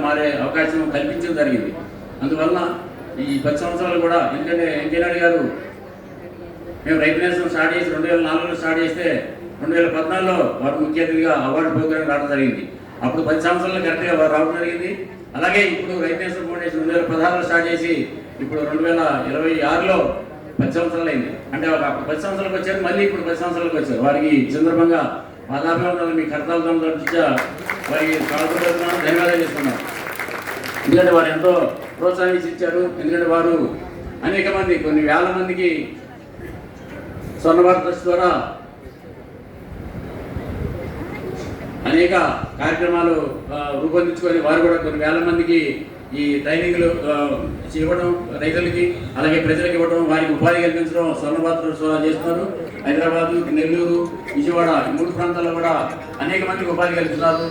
మారే అవకాశం కల్పించడం జరిగింది. అందువల్ల ఈ 10 సంవత్సరాలు కూడా, ఎందుకంటే వెంకయ్యనాయుడు గారు మేము రైతు నేస్తం స్టార్ట్ చేసి 2004లో స్టార్ట్ చేస్తే 2014లో వారు ముఖ్య అతిథిగా అవార్డు ప్రోగ్రాం రావడం జరిగింది. అప్పుడు 10 సంవత్సరాలు కరెక్ట్గా వారు రావడం జరిగింది. అలాగే ఇప్పుడు రైతు నేస్తం ఫౌండేషన్ 2016లో స్టార్ట్ చేసి ఇప్పుడు 2026లో 10 సంవత్సరాలు అయింది. అంటే ఒక 10 సంవత్సరాలకు వచ్చారు, మళ్ళీ ఇప్పుడు 10 సంవత్సరాలకు వచ్చారు. వారికి ఈ సందర్భంగా పాదాభివందనలు మీ కర్తవ్యం దృష్ట్యా వారికి స్వాగతం ధన్యవాదాలు చేస్తున్నాం. ఎందుకంటే వారు ఎంతో ప్రోత్సాహించి ఇచ్చారు. ఎందుకంటే వారు అనేక మంది, కొన్ని వేల మందికి స్వర్ణ భారత్ ట్రస్ట్ ద్వారా అనేక కార్యక్రమాలు రూపొందించుకొని వారు కూడా కొన్ని వేల మందికి ఈ ట్రైనింగ్లు ఇవ్వడం, రైతులకి అలాగే ప్రజలకు ఇవ్వడం, వారికి ఉపాధి కల్పించడం స్వర్ణ భారత్ ట్రస్ట్ ద్వారా చేస్తున్నారు. హైదరాబాదు, నెల్లూరు, విజయవాడ ఈ 3 ప్రాంతాల్లో కూడా అనేక మందికి ఉపాధి కల్పిస్తున్నారు.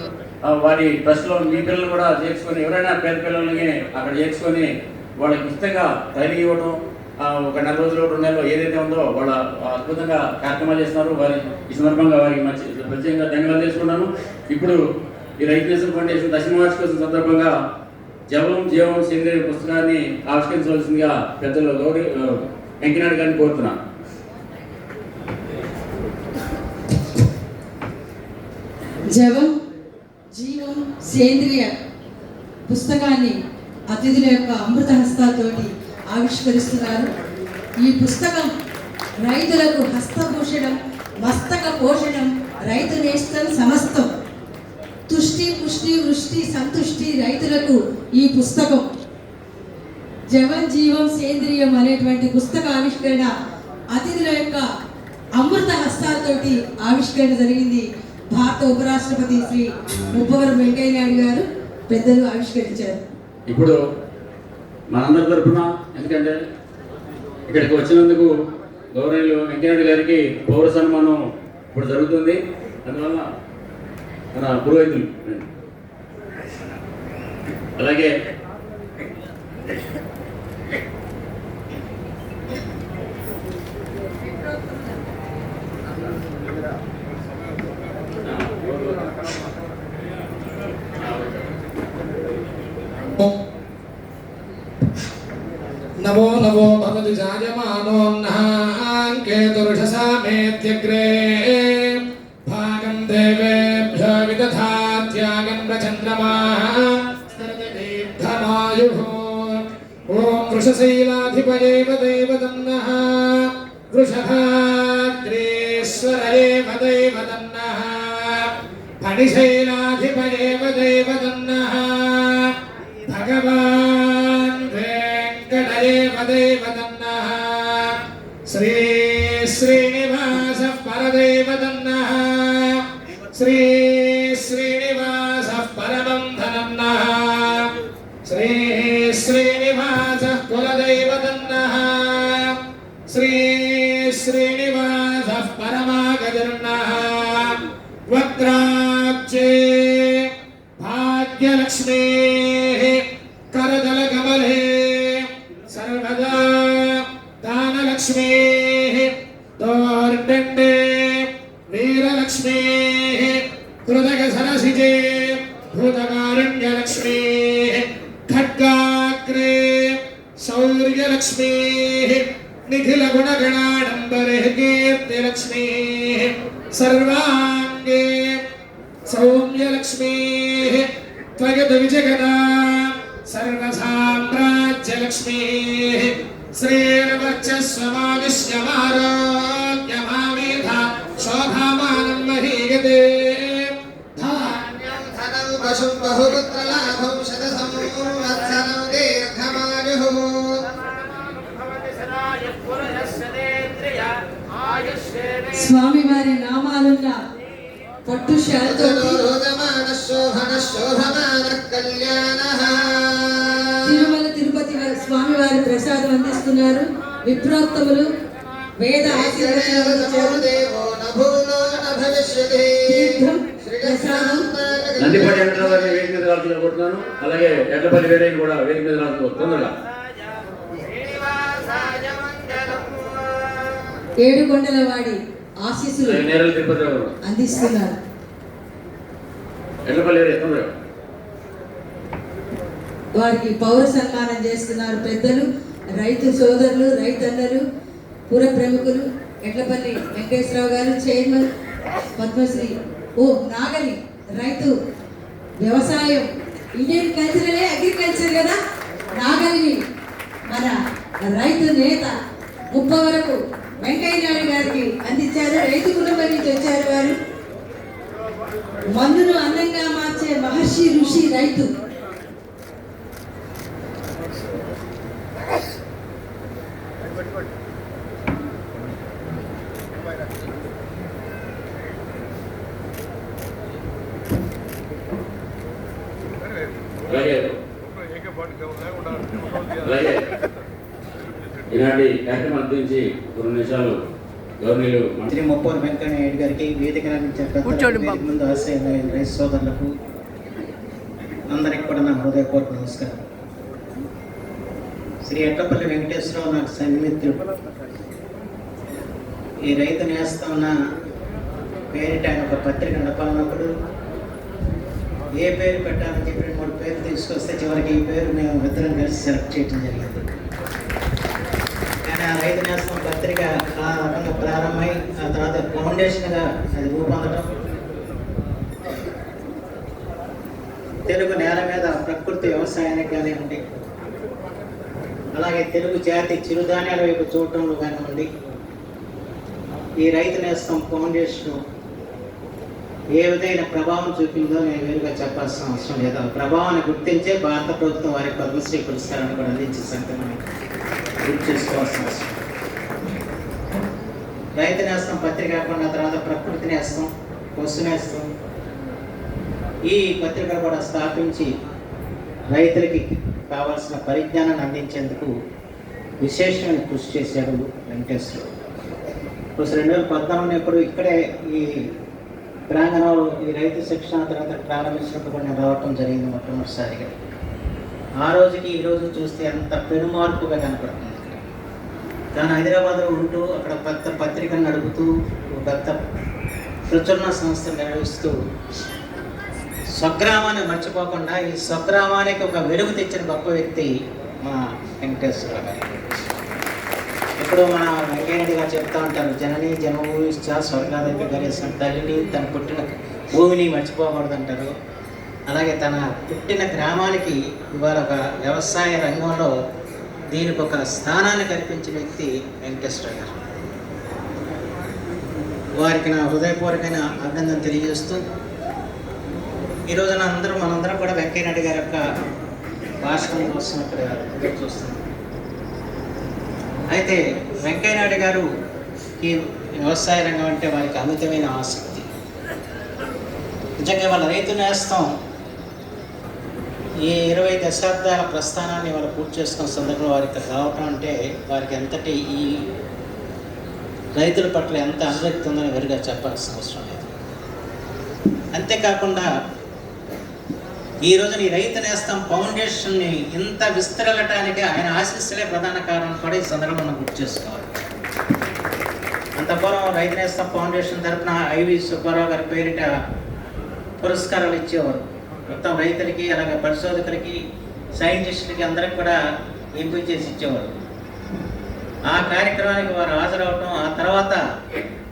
వారి ట్రస్ట్లో మీ పిల్లలు కూడా చేర్చుకొని, ఎవరైనా పేద పిల్లలని అక్కడ చేర్చుకొని వాళ్ళకి ఉచితంగా ట్రైనింగ్ ఇవ్వడం, ఒక 4 రోజులు 2 నెలలు ఏదైతే ఉందో వాళ్ళ అద్భుతంగా కార్యక్రమాలు చేస్తున్నారు. వారి ఈ సందర్భంగా వారికి ప్రత్యేకంగా ధన్యవాదాలు చేసుకున్నాను. ఇప్పుడు ఈ రైతు నేస్తం ఫౌండేషన్ 10వ వార్షికోత్సవం సందర్భంగా జవం జీవం సేంద్రియ పుస్తకాన్ని ఆవిష్కరించవలసిందిగా పెద్దలు వెంకయ్యనాయుడు గారిని కోరుతున్నాను. జవం జీవం సేంద్రియ పుస్తకాన్ని అతిథుల యొక్క అమృత హస్తాలతోటి ఆవిష్కరిస్తున్నారు. ఈ పుస్తకం రైతులకు హస్తభూషణం, మస్తక పోషణం, రైతు నేస్తం సమస్తం, తుష్టి పుష్టి వృష్టి సంతుష్టి రైతులకు ఈ పుస్తకం. జవం జీవం సేంద్రియం అనేటువంటి పుస్తక ఆవిష్కరణ అతిథుల యొక్క అమృత హస్తాలతోటి ఆవిష్కరణ జరిగింది. భారత ఉపరాష్ట్రపతి శ్రీ ముప్పవరపు వెంకయ్య నాయుడు గారు పెద్దలు ఆవిష్కరించారు. ఇప్పుడు మనందరి తరఫున, ఎందుకంటే ఇక్కడికి వచ్చినందుకు గౌరవనీయులు వెంకయ్యనాయుడు గారికి పౌర సన్మానం ఇప్పుడు జరుగుతుంది. అందువల్ల మన పురోహితులు అలాగే नमो नमो भवति जायमानोऽन्नाङ्केतुर्षसामेत्यग्रे भागं देवेभ्यो विदधात्यागं चन्द्रमाः दीर्घमायुः ॐ वृषशैलाधिपये वदेवदन्नः वृषभाग्रेश्वरये वदेवदन्नः फणिशैलाधिपये वदेवदन्नः भगवान् देवदन्नः श्री श्रीनिवासः परदेवदन्नः श्री श्रीनिवासः परमं धनन्नः श्री श्रीनिवासः कुलदेवदन्नः श्री श्रीनिवासः परमागजर्नः वक्त्राब्जे भाग्यलक्ष्मीः करदलकमले सर्वदा दानलक्ष्मीः दोर्दण्डे वीरलक्ष्मीः हृदयसरसिजे भूतकारुण्यलक्ष्मीः खड्गाग्रे शौर्यलक्ष्मीः निखिलगुणगणाडम्बरे कीर्तिलक्ष्मीः सर्वाङ्गे सौम्यलक्ष्मीः त्वयद्विजगदा सर्वसाम्राज्यलक्ष्मीः श्रीर्वक्षस्वमाविश्यमारोग्यमामेधा शोभामानं महीयते धान्यं धनं पशुं बहुपुत्रलाभं शतसंवत्सरं दीर्घमायुः స్వామివారి నామాలున్న పట్టు శాలతో తిరుమల తిరుపతి స్వామివారి ప్రసాదం అందిస్తున్నారు. విప్రోత్తములు వేద నందిపల్లి వెంకటరావు వేదిక మీద రావాల్సిందిగా, అలాగే ఎడ్లపల్లి వేరేని కూడా వేదిక మీద రావాల్సింది తొందరగా. ఏడుకొండలవాడి ఆశీస్సులు అందిస్తున్నారు. ఎడ్లపల్లి తొందరగా వారికి పౌర సన్మానం చేస్తున్నారు పెద్దలు, రైతు సోదరులు, రైతన్నలు, పుర ప్రముఖులు, ఎడ్లపల్లి వెంకటేశ్వరరావు గారు, చైర్మన్ పద్మశ్రీ నాగలి, రైతు వ్యవసాయం, ఇండియన్ కల్చరలే అగ్రికల్చర్ కదా, నాగలిని మన రైతు నేత ముప్పవరపు వెంకయ్య నాయుడు గారికి అందించారు. రైతు కుటుంబం నుంచి వచ్చారు వారు. మందును అందంగా మార్చే మహర్షి ఋషి రైతు. ఇలాంటి కార్యక్రమాల గురించి కొన్ని నిమిషాలు గవర్నీలు శ్రీ ముప్పవరపు వెంకయ్య నాయుడు గారికి వేదిక ముందు ఆశ్రయమైన రైతు సోదరులకు అందరికి కూడా నా హృదయపూర్వక నమస్కారం. శ్రీ ఎడ్లపల్లి వెంకటేశ్వరరావు నాకు సన్నిహితుడు. ఈ రైతు నేస్తున్న పేరిట ఆయన ఒక పత్రిక నడపాలన్నప్పుడు ఏ పేరు పెట్టాలని చెప్పి 3 పేర్లు తీసుకొస్తే చివరికి ఈ పేరు మేము ఇద్దరం కలిసి సెలెక్ట్ చేయడం జరిగింది. కానీ ఆ రైతు నేస్తం పత్రిక ఆ రకంగా ప్రారంభమై ఆ తర్వాత ఫౌండేషన్గా అది రూపొందడం, తెలుగు నేల మీద ప్రకృతి వ్యవసాయానికి కానివ్వండి, అలాగే తెలుగు జాతి చిరుధాన్యాల వైపు చూడటంలో కానివ్వండి, ఈ రైతు నేస్తం ఫౌండేషన్ ఏ విధమైన ప్రభావం చూపిందో నేను వేరుగా చెప్పాల్సిన అవసరం లేదు. ఆ ప్రభావాన్ని గుర్తించే భారత ప్రభుత్వం వారి పద్మశ్రీ పురస్కారాన్ని కూడా అందించే సంగతి మనం గుర్తు చేసుకోవాల్సిన అవసరం. రైతు నేస్తం పత్రిక కాకుండా తర్వాత ప్రకృతి నేస్తం, పశు నేస్తం, ఈ పత్రికలు కూడా స్థాపించి రైతులకి కావాల్సిన పరిజ్ఞానాన్ని అందించేందుకు విశేషమైన కృషి చేశారు వెంకటేశ్వరరావు. 2014 ఇప్పుడు ఇక్కడే ఈ ప్రాంగణంలో ఈ రైతు శిక్షణ తర్వాత ప్రారంభించినప్పుడు నేను రావటం జరిగింది మొట్టమొదటిసారిగా. ఆ రోజుకి ఈ రోజు చూస్తే ఎంత పెనుమార్పుగా కనపడుతుంది. తాను హైదరాబాద్లో ఉంటూ అక్కడ పెద్ద పత్రికను నడుపుతూ పెద్ద ప్రచురణ సంస్థ నిర్వహిస్తూ స్వగ్రామాన్ని మర్చిపోకుండా ఈ స్వగ్రామానికి ఒక వెలుగు తెచ్చిన గొప్ప వ్యక్తి మా వెంకటేశ్వరరావు గారు. ఇప్పుడు మన వెంకయ్య గారు చెప్తా ఉంటారు, జనని జన్మభూమి స్వర్గాధిపతి గరేసిన తల్లిని తన పుట్టిన భూమిని మర్చిపోకూడదు అంటారు. అలాగే తన పుట్టిన గ్రామానికి ఇవాళ ఒక వ్యవసాయ రంగంలో దీనికి ఒక స్థానాన్ని కల్పించిన వ్యక్తి వెంకటేశ్వర గారు. వారికి నా హృదయపూర్వకమైన అభినందన తెలియజేస్తూ ఈ రోజున మనందరం కూడా వెంకయ్య నాయుడు గారి యొక్క భాషణం కోసం ఇక్కడ ఎదురు చూస్తున్నాం. అయితే వెంకయ్య నాయుడు గారు ఈ వ్యవసాయ రంగం అంటే వారికి అమితమైన ఆసక్తి. నిజంగా వాళ్ళ రైతు నేస్తం ఈ 20 దశాబ్దాల ప్రస్థానాన్ని వాళ్ళు పూర్తి చేసుకున్న సందర్భంలో వారికి రావటం అంటే వారికి ఎంతటి ఈ రైతుల పట్ల ఎంత అనురక్తి ఉందని వెరుగా చెప్పాల్సిన అవసరం లేదు. అంతేకాకుండా ఈ రోజున ఈ రైతు నేస్తం ఫౌండేషన్ని ఇంత విస్తరలటానికి ఆయన ఆశీస్సులే ప్రధాన కారణం కూడా ఈ సందర్భంగా మనం గుర్తు చేసుకోవాలి. అంతపూర్వం రైతు నేస్తం ఫౌండేషన్ తరఫున ఐవి సుబ్బారావు గారి పేరిట పురస్కారాలు ఇచ్చేవారు. మొత్తం రైతులకి, అలాగే పరిశోధకులకి, సైంటిస్టులకి అందరికి కూడా ఎంపిక చేసి ఇచ్చేవారు. ఆ కార్యక్రమానికి వారు హాజరవటం, ఆ తర్వాత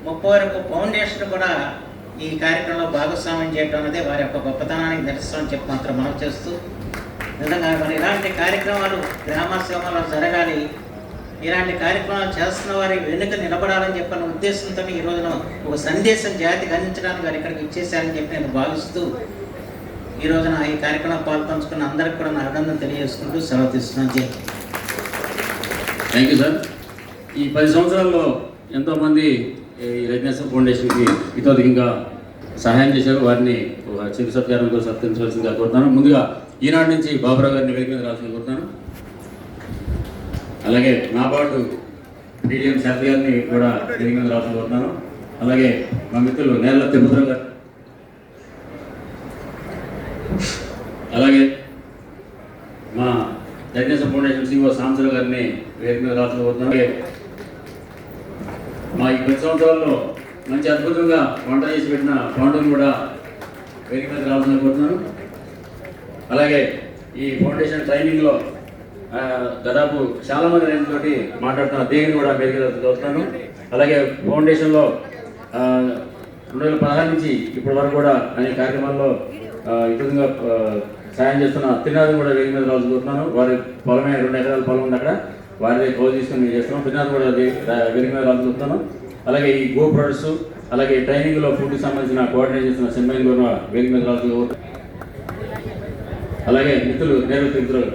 30 వరకు ఫౌండేషన్ కూడా ఈ కార్యక్రమంలో భాగస్వామ్యం చేయడం అనేది వారి యొక్క గొప్పతనానికి నిరసన చెప్పి మాత్రం మనం చేస్తూ, నిజంగా మరి ఇలాంటి కార్యక్రమాలు గ్రామోత్సవంలో జరగాలి, ఇలాంటి కార్యక్రమాలు చేస్తున్న వారి వెనుక నిలబడాలని చెప్పిన ఉద్దేశంతో ఈ రోజున ఒక సందేశం జాతికి అందించడానికి వారు ఇక్కడికి ఇచ్చేసారని చెప్పి నేను భావిస్తూ ఈ రోజున ఈ కార్యక్రమం పాల్పంచుకున్న అందరికి కూడా నా అభినందన తెలియజేసుకుంటూ సెలవు తీసుకున్నాను. జై. Thank you sir. ఈ 10 సంవత్సరాల్లో ఎంతోమంది ఈ రైతు నేస్తం ఫౌండేషన్కి ఇతోధికంగా సహాయం చేశారు. వారిని చిరు సత్కారంతో సత్కరించవలసిందిగా కోరుతాను. ముందుగా ఈనాడు నుంచి బాబురావు గారిని వేదిక మీద రావాల్సింది కోరుతాను. అలాగే నాబార్డు డిడిఎం శాస్త్రి గారిని కూడా వేదిక మీద రావాల్సింది కోరుతాను. అలాగే మా మిత్రులు నేల తిరుపతిరావు గారు, అలాగే మా రైతు నేస్తం ఫౌండేషన్ సిఓ సాంసరావు గారిని వేదిక మీద రావాల్సింది కోరుతాను. మా ఈ 10 సంవత్సరాల్లో మంచి అద్భుతంగా వంట చేసి పెట్టిన ఫౌండర్ని కూడా వేదిక మీద రావాల్సిన కోరుతున్నాను. అలాగే ఈ ఫౌండేషన్ ట్రైనింగ్లో దాదాపు చాలామంది రైతులతోటి మాట్లాడుతున్న దేవిని కూడా వేదిక చూస్తున్నాను. అలాగే ఫౌండేషన్లో 2016 నుంచి ఇప్పటి వరకు కూడా అనేక కార్యక్రమాల్లో ఈ విధంగా సాయం చేస్తున్న తిరునాథ్ కూడా వేదిక మీద రాజుకుంటున్నాను. వారి పొలమే 2 ఎకరాల పొలం ఉంది, అక్కడ వారిదే కౌలు తీసుకొని మేము చేస్తున్నాం. తిరునాథ్ కూడా వేదిక మీద రాజుకుంటున్నాను. అలాగే ఈ గో ప్రొడక్ట్స్, అలాగే ట్రైనింగ్లో ఫుడ్కి సంబంధించిన కోఆర్డినేట్ చేస్తున్న సినిమాని కూడా వేదిక మీద రాజుకుంటున్నాను. అలాగే మిత్రులు మిత్రులు,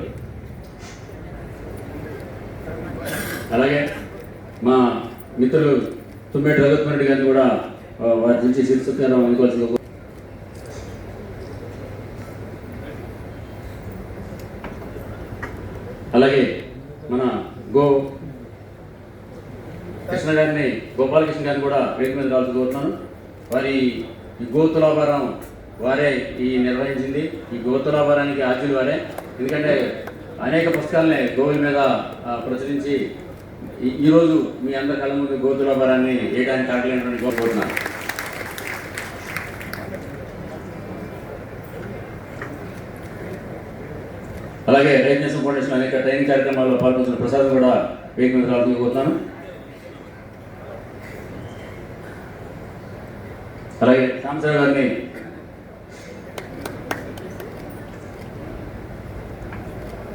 అలాగే మా మిత్రులు తుమ్మేటి రఘుత్మ రెడ్డి గారిని కూడా వారి నుంచి శీర్షికారం అనుకోవాల్సింది. అలాగే మన కృష్ణ గారిని, గోపాలకృష్ణ గారిని కూడా వేదిక మీద రావాల్సి కోరుతున్నాను. వారి ఈ గో తులాభారం వారే నిర్వహించింది. ఈ గో తులాభారానికి ఆర్జీలు వారే, ఎందుకంటే అనేక పుస్తకాలని గోవుల మీద ప్రచురించి ఈరోజు మీ అందరి కళ్ళ ముందు గో తులాభారాన్ని వేయడానికి కాగలేనటువంటి కోరుకుంటున్నాను. అలాగే రైతు నేస్తం ఫౌండేషన్ అనేక ట్రైనింగ్ కార్యక్రమాల్లో పాల్గొంటున్న ప్రసాద్ కూడా వేదిక మీద రావాల్సింది కోరుతున్నాను. అలాగే సాంబశివరావు గారిని,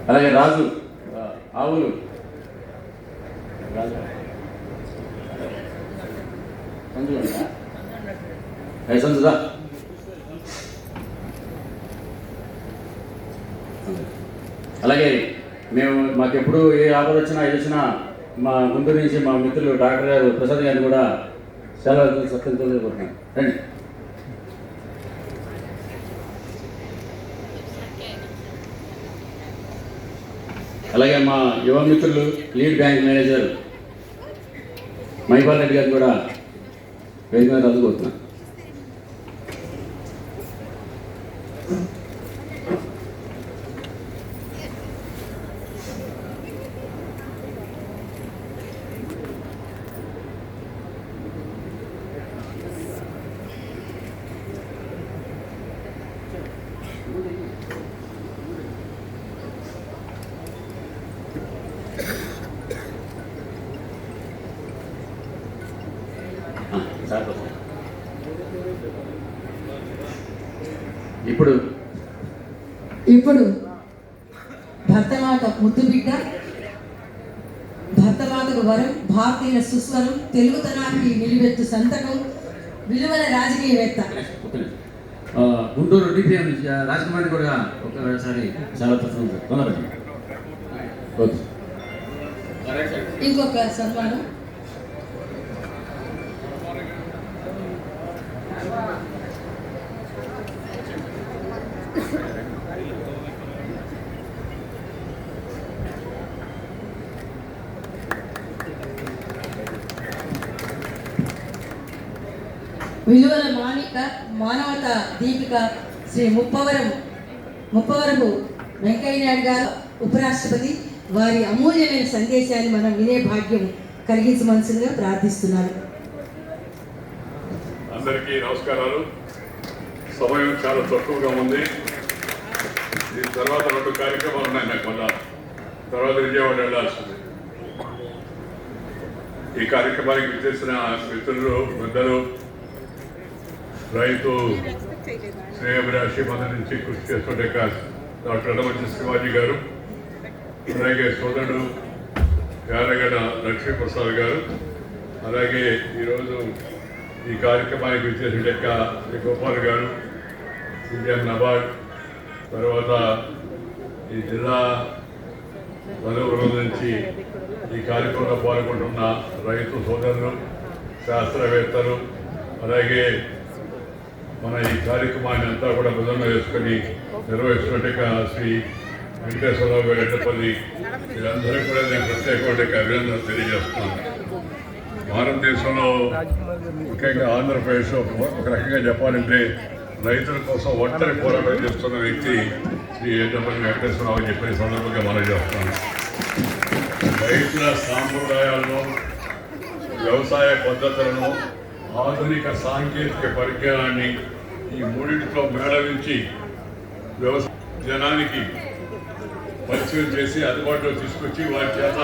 అలాగే రాజు ఆవులు సంచుదా, అలాగే మాకెప్పుడు ఏ ఆపద వచ్చినా ఏది వచ్చినా మా ముందు నుంచి మా మిత్రులు డాక్టర్ గారు ప్రసాద్ గారిని కూడా చాలా సత్యం తెలియజేస్తున్నాను. రండి. అలాగే మా యువ మిత్రులు lead bank manager Mypal Reddy గారిని కూడా వేదిక మీద రాజుకోతున్నాను. ఇప్పుడు భర్తమాత ముద్దు బిడ్డ, భర్తమాతకు వరం, భారతీయ సుస్వరం, తెలుగుతనానికి నిలువెత్తు సంతకం, విలువల రాజకీయవేత్త గుంటూరు డిపిఎం రాజకుమారి కూడా ఒకసారి చాలా తొందరపడి ఇంకొక సన్మానం. విలువల మానవత దీపిక శ్రీ ముప్పవరపు వెంకయ్య నాయుడు గారు ఉపరాష్ట్రపతి, వారి అమూల్యమైన సందేశాన్ని మనం వినే భాగ్యం కలిగించవలసిందిగా ప్రార్థిస్తున్నారు. అందరికీ నమస్కారాలు. సమయం చాలా తక్కువగా ఉంది. దీని తర్వాత 2 కార్యక్రమాలు ఉన్నాయి నాకు, మళ్ళా తర్వాత విజయవాడ వెళ్ళాల్సింది. ఈ కార్యక్రమానికి విచ్చేసిన మిత్రులు, పెద్దలు, రైతు శ్రేయభిలాషి మన నుంచి కృషి చేస్తుండే డాక్టర్ అడమచి శివాజీ గారు, అలాగే సోదరుడు యారగడ లక్ష్మీప్రసాద్ గారు, అలాగే ఈరోజు ఈ కార్యక్రమానికి విచ్చేసిన శ్రీ గోపాల్ గారు, ఇండియన్ నబార్డ్, తర్వాత ఈ జిల్లా నలుగురు నుంచి ఈ కార్యక్రమంలో పాల్గొంటున్న రైతు సోదరులు, శాస్త్రవేత్తలు, అలాగే మన ఈ కార్యక్రమాన్ని అంతా కూడా బుధంగా వేసుకొని నిర్వహిస్తున్నట్టుగా శ్రీ వెంకటేశ్వరరావు గారు ఎట్టపల్లి, వీరందరికీ కూడా నేను ప్రత్యేకమైన అభినందనలు తెలియజేస్తున్నాను. భారతదేశంలో ముఖ్యంగా ఆంధ్రప్రదేశ్లో ఒక రకంగా చెప్పాలంటే రైతుల కోసం ఒంటరి పోరాటం చేస్తున్న వ్యక్తి శ్రీ ఎట్టపల్లి వెంకటేశ్వరరావు అని చెప్పే సందర్భంగా మనం చేస్తాను. రైతుల సాంప్రదాయాలను, వ్యవసాయ పద్ధతులను, ఆధునిక సాంకేతిక పరిజ్ఞానాన్ని ఈ మూడింటితో మేళవించి జనానికి పరిచయం చేసి అందుబాటులో తీసుకొచ్చి వారి చేత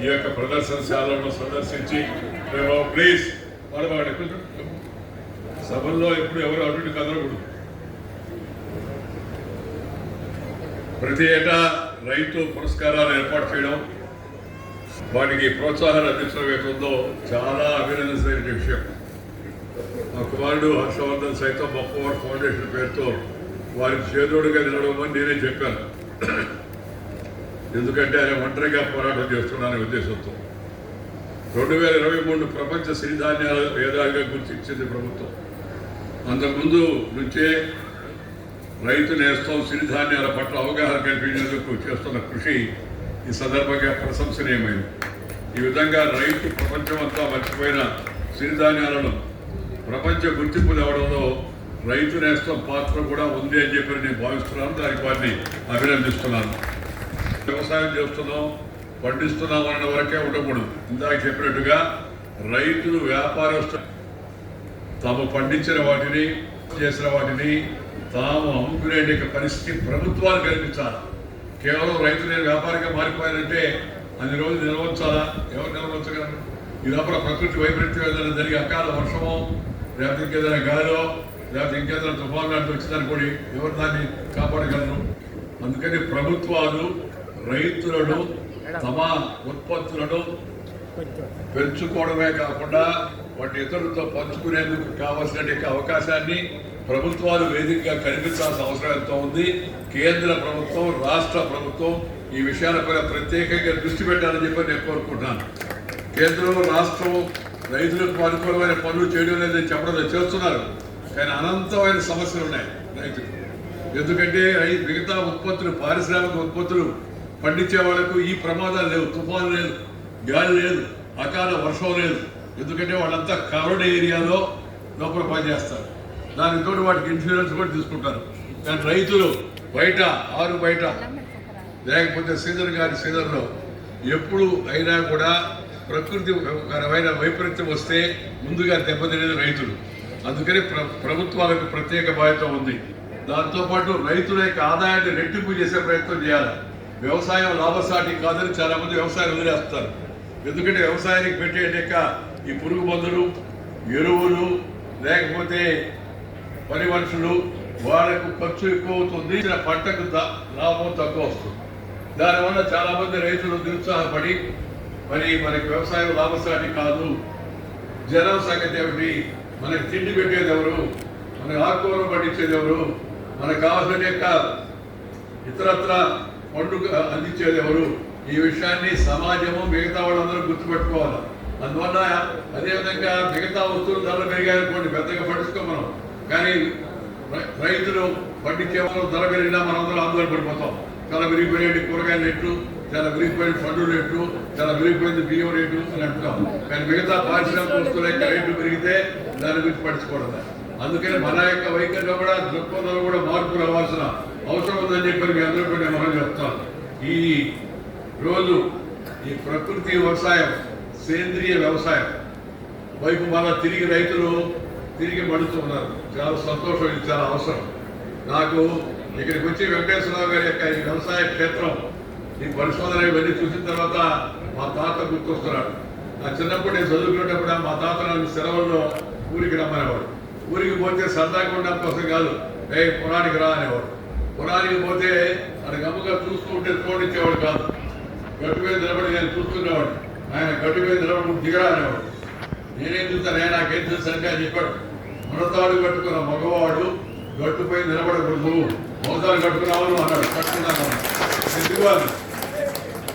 ఈ యొక్క ప్రదర్శనశాలను సందర్శించి ప్లీజ్ వాడు సభల్లో ఎప్పుడు ఎవరు అటు కదలకూడదు. ప్రతి ఏటా రైతు పురస్కారాలు ఏర్పాటు చేయడం, వాటికి ప్రోత్సాహాలు అందించడం ఏటుందో చాలా అభినందించిన విషయం. మా కుమారుడు హర్షవర్ధన్ సైతం మొక్కవాడు ఫౌండేషన్ పేరుతో వారికి చేదోడుగా నిలవమని నేనే చెప్పాను. ఎందుకంటే ఆయన ఒంటరిగా పోరాటం చేస్తున్నాననే ఉద్దేశంతో 2023 ప్రపంచ సిరిధాన్యాల ఏడాదిగా గుర్తించింది ప్రభుత్వం. అంతకుముందు నుంచే రైతు నేస్తం సిరిధాన్యాల పట్ల అవగాహన కల్పించేందుకు చేస్తున్న కృషి ఈ సందర్భంగా ప్రశంసనీయమైంది. ఈ విధంగా రైతు ప్రపంచమంతా మర్చిపోయిన సిరిధాన్యాలను ప్రపంచ గుర్తింపు తేవడంలో రైతు నేస్తం పాత్ర కూడా ఉంది అని చెప్పి నేను భావిస్తున్నాను. దానికి వారిని అభినందిస్తున్నాను. వ్యవసాయం చేస్తున్నాం, పండిస్తున్నాం అన్న వరకే ఉండకూడదు. ఇందాక చెప్పినట్టుగా రైతులు వ్యాపారస్తులు తాము పండించిన వాటిని చేసిన వాటిని తాము అమ్ముకునే పరిస్థితి ప్రభుత్వాలు కల్పించాలి. కేవలం రైతులే వ్యాపారంగా మారిపోయారంటే అన్ని రోజులు నిలవచ్చాలా? ఎవరు నిలవచ్చగలరు? ఈ లోపల ప్రకృతి వైపరీత్యం ఏదైనా జరిగే అకాల వర్షమో లేకపోతే ఇంకేదైనా గాలో లేకపోతే ఇంకేదైనా తుఫాను లాంటి వచ్చిందనుకోండి, ఎవరు దాన్ని కాపాడగలరు? అందుకని ప్రభుత్వాలు రైతులను తమ ఉత్పత్తులను పెంచుకోవడమే కాకుండా వాటి ఇతరులతో పంచుకునేందుకు కావాల్సిన అవకాశాన్ని ప్రభుత్వాలు వేదికగా కల్పించాల్సిన అవసరం ఎంతో ఉంది. కేంద్ర ప్రభుత్వం, రాష్ట్ర ప్రభుత్వం ఈ విషయాలపై ప్రత్యేకంగా దృష్టి పెట్టాలని చెప్పి నేను కోరుకుంటున్నాను. కేంద్రం, రాష్ట్రం రైతులకు అనుకూలమైన పనులు చేయడం లేదని చెప్పడం చేస్తున్నారు, కానీ అనంతమైన సమస్యలు ఉన్నాయి రైతులు. ఎందుకంటే మిగతా ఉత్పత్తులు, పారిశ్రామిక ఉత్పత్తులు పండించే వాళ్లకు ఈ ప్రమాదాలు లేవు. తుఫాను లేదు, గాలి లేదు, అకాల వర్షం లేదు. ఎందుకంటే వాళ్ళంతా కవర్డ్ ఏరియాలో లోపల పనిచేస్తారు. దానితో వాటికి ఇన్సూరెన్స్ కూడా తీసుకుంటారు. కానీ రైతులు బయట, ఆరు బయట లేకపోతే సీజన్ గారి సీజన్లో ఎప్పుడు అయినా కూడా ప్రకృతికరమైన వైపరీత్యం వస్తే ముందుగా దెబ్బతినేది రైతులు. అందుకని ప్రభుత్వాలకు ప్రత్యేక బాధ్యత ఉంది. దాంతోపాటు రైతుల యొక్క ఆదాయాన్ని రెట్టింపు చేసే ప్రయత్నం చేయాలి. వ్యవసాయం లాభసాటి కాదని చాలా మంది వ్యవసాయం వదిలేస్తారు. ఎందుకంటే వ్యవసాయానికి పెట్టేట ఈ పురుగు మందులు, ఎరువులు, లేకపోతే పని మనుషులు, వాళ్ళకు ఖర్చు ఎక్కువ అవుతుంది, పంటకు లాభం తక్కువ వస్తుంది. దానివల్ల చాలా మంది రైతులు నిరుత్సాహపడి మనకి వ్యవసాయం లాభసాటి కాదు, జనం సంగతి ఏమిటి, మనకి తిండి పెట్టేది ఎవరు, మనకి ఆకుకూరలు పండించేది ఎవరు, మనకు కావాల్సిన ఇతరత్ర పండుగ అందించేది ఎవరు, ఈ విషయాన్ని సమాజము మిగతా వాళ్ళందరూ గుర్తుపెట్టుకోవాలి. అందువల్ల అదేవిధంగా మిగతా వస్తువులు ధరలు పెరిగాయనుకోండి, పెద్దగా పట్టించుకోమనం. కానీ రైతులు పండించే వాళ్ళు ధర పెరిగినా మనందరం ఆందోళన పడిపోతాం. చాలా విరిగిపోయేది కూరగాయల రేట్లు, చాలా విరిగిపోయిన పండ్లు రేట్లు, చాలా విరిగిపోయింది బియ్యం రేటు అని అంటున్నాం. కానీ మిగతా పారిశ్రామిక వస్తువుల యొక్క రేట్లు పెరిగితే దాని గురించి పట్టించుకోవడం. అందుకని మన యొక్క వైఖరిలో కూడా, దృక్పథంలో కూడా మార్పు రావాల్సిన అవసరం ఉందని చెప్పి మీ అందరూ కూడా మనం చెప్తాను. ఈ రోజు ఈ ప్రకృతి వ్యవసాయం, సేంద్రియ వ్యవసాయం వైపు మళ్ళా తిరిగి రైతులు తిరిగి మడుతున్నారు. చాలా సంతోషం, ఇది చాలా అవసరం. నాకు ఇక్కడికి వచ్చి వెంకటేశ్వరరావు గారి యొక్క ఈ వ్యవసాయ క్షేత్రం, ఈ పరిశోధన ఇవన్నీ చూసిన తర్వాత మా తాత గుర్తొస్తున్నాడు. నా చిన్నప్పుడు నేను చదువుకునేటప్పుడు మా తాత నన్ను సెలవుల్లో ఊరికి రమ్మనేవాడు. ఊరికి పోతే సరదాగా ఉండడం కోసం కాదు, పురానికి రా అనేవాడు. పురానికి పోతే అది గమ్మగా చూస్తూ ఉంటే తోడించేవాడు కాదు. గట్టు మీద నిలబడి నేను చూస్తున్నవాడు. ఆయన గట్టు మీద నిలబడి దిగరా అనేవాడు. నేనేం చూస్తాను, నాకేం తెలుసంటే అని చెప్పాడు. మునతాడు కట్టుకున్న మగవాడు గట్టుపై నిలబడకూడదు, మోతాలు కట్టుకున్నావు అన్నాడు. కట్టుకున్నాను దిగువాలి.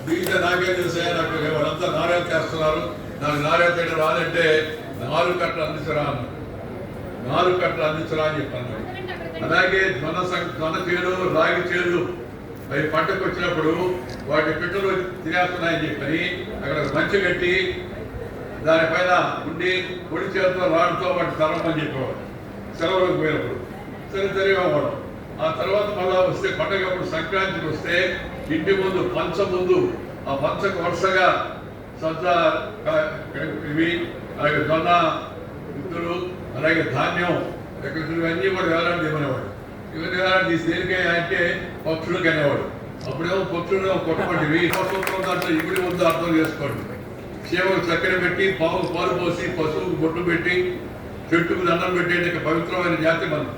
దిగితే నాకేం తెలుసా, నాకు వాళ్ళంతా నారే చేస్తున్నారు, నాకు నారే చేయడం రాదంటే 4 కట్టలు అందించరా అన్నాడు. 4 కట్టలు అందించరా అని చెప్పాను. అలాగే జొన్న చేలు, రాగి చేలు అవి పంటకు వచ్చినప్పుడు వాటి పిట్టలు తినేస్తున్నాయని చెప్పని అక్కడ మంచి కట్టి దానిపైన ఉండి పొడి చేతితో రాడుతో వాటి తరమని చెప్పేవాడు. సెలవులకు పోయినప్పుడు సరే అవ్వడం. ఆ తర్వాత మళ్ళా వస్తే పండగప్పుడు సంక్రాంతికి వస్తే ఇంటి ముందు పంచ ముందు ఆ పంచకు వరుసగా సజ్జ ఇవి, అలాగే జొన్న విత్తులు, అలాగే ధాన్యం ఇవన్నీ కూడా వేలాడి ఇవ్వనేవాడు. ఇవన్నీ వేలాడి తీసి దేనికే అంటే పక్షులకు అనేవాడు. అప్పుడేమో పొత్తుడేమో కొట్టమంటివి సూత్రం దాంట్లో ఇవిడి ఉందో అర్థం చేసుకోండి. సేవకు చక్కెర పెట్టి పాలు పోసి పశువుకు బొట్టు పెట్టి చెట్టుకు దండం పెట్టేట పవిత్రమైన జాతి మనం.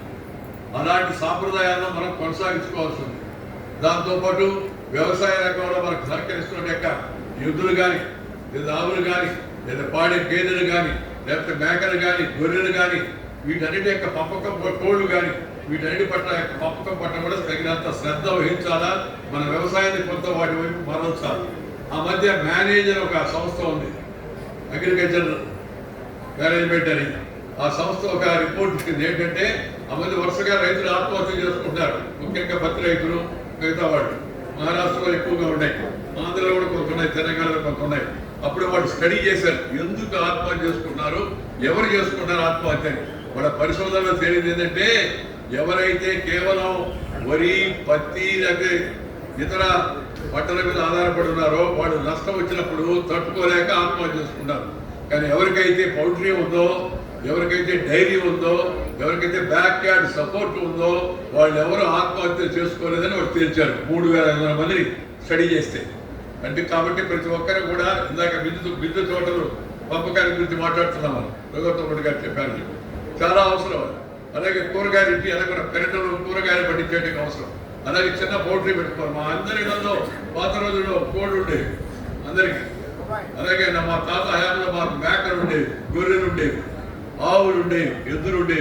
అలాంటి సాంప్రదాయాలను మనం కొనసాగించుకోవాల్సి ఉంది. దాంతోపాటు వ్యవసాయ రంగంలో మనకు సహకరిస్తున్న యొక్క ఎద్దులు కానీ లేదా ఆవులు కానీ లేదా పాడే గేదెలు కానీ లేకపోతే మేకలు కానీ గొర్రెలు కానీ వీటన్నిటి యొక్క పంపకం కోళ్ళు కానీ వీటన్నిటి పట్ల పంపకం పట్ల కూడా తగినంత శ్రద్ధ వహించాలా. మన వ్యవసాయాన్ని కొంత వాటి వైపు మరల్చాలి. ఆ మధ్య మేనేజర్ ఒక సంస్థ ఉంది, అగ్రికల్చర్ మేనేజ్మెంట్ అని. ఆ సంస్థ ఒక రిపోర్ట్ ఇచ్చింది ఏంటంటే ఆ మధ్య వరుసగా రైతులు ఆత్మహత్య చేసుకుంటారు. ముఖ్యంగా పత్తి రైతులు, మిగతా వాళ్ళు. మహారాష్ట్రలో ఎక్కువగా ఉన్నాయి, ఆంధ్రలో కూడా కొంత ఉన్నాయి, తెలంగాణలో కొంత ఉన్నాయి. అప్పుడు వాళ్ళు స్టడీ చేశారు ఎందుకు ఆత్మహత్య చేసుకుంటున్నారు, ఎవరు చేసుకుంటారు ఆత్మహత్యని. వాళ్ళ పరిశోధనలో తేలింది ఏంటంటే ఎవరైతే కేవలం వరి, పత్తి లేకపోతే ఇతర పంటల మీద ఆధారపడి ఉన్నారో వాళ్ళు నష్టం వచ్చినప్పుడు తట్టుకోలేక ఆత్మహత్య చేసుకుంటారు. కానీ ఎవరికైతే పౌల్ట్రీ ఉందో, ఎవరికైతే డైరీ ఉందో, ఎవరికైతే బ్యాక్ యార్డ్ సపోర్ట్ ఉందో వాళ్ళు ఎవరు ఆత్మహత్య చేసుకోలేదని వాళ్ళు తేల్చారు 3,500 మందిని స్టడీ చేస్తే. అంటే కాబట్టి ప్రతి ఒక్కరు కూడా ఇందాక బిందు తోటలు పంపకాల గురించి మాట్లాడుతున్నాం. రఘువరరావు గారు చెప్పారు చాలా అవసరం. అలాగే కూరగాయలు ఇంటి అలాగే పెరటలు కూరగాయలు పండించేటికి అవసరం. అలాగే చిన్న పౌల్ట్రీ పెట్టుకోవాలి. మా అందరి ఇళ్లలో పాత రోజుల్లో కోళ్ళు ఉండేవి అందరికీ. అలాగే మా తాత హయాంలో మాకు మేకలు ఉండేవి, గొర్రెలు ఉండేవి, ఆవులు ఉండేవి, ఎద్దులు ఉండేవి.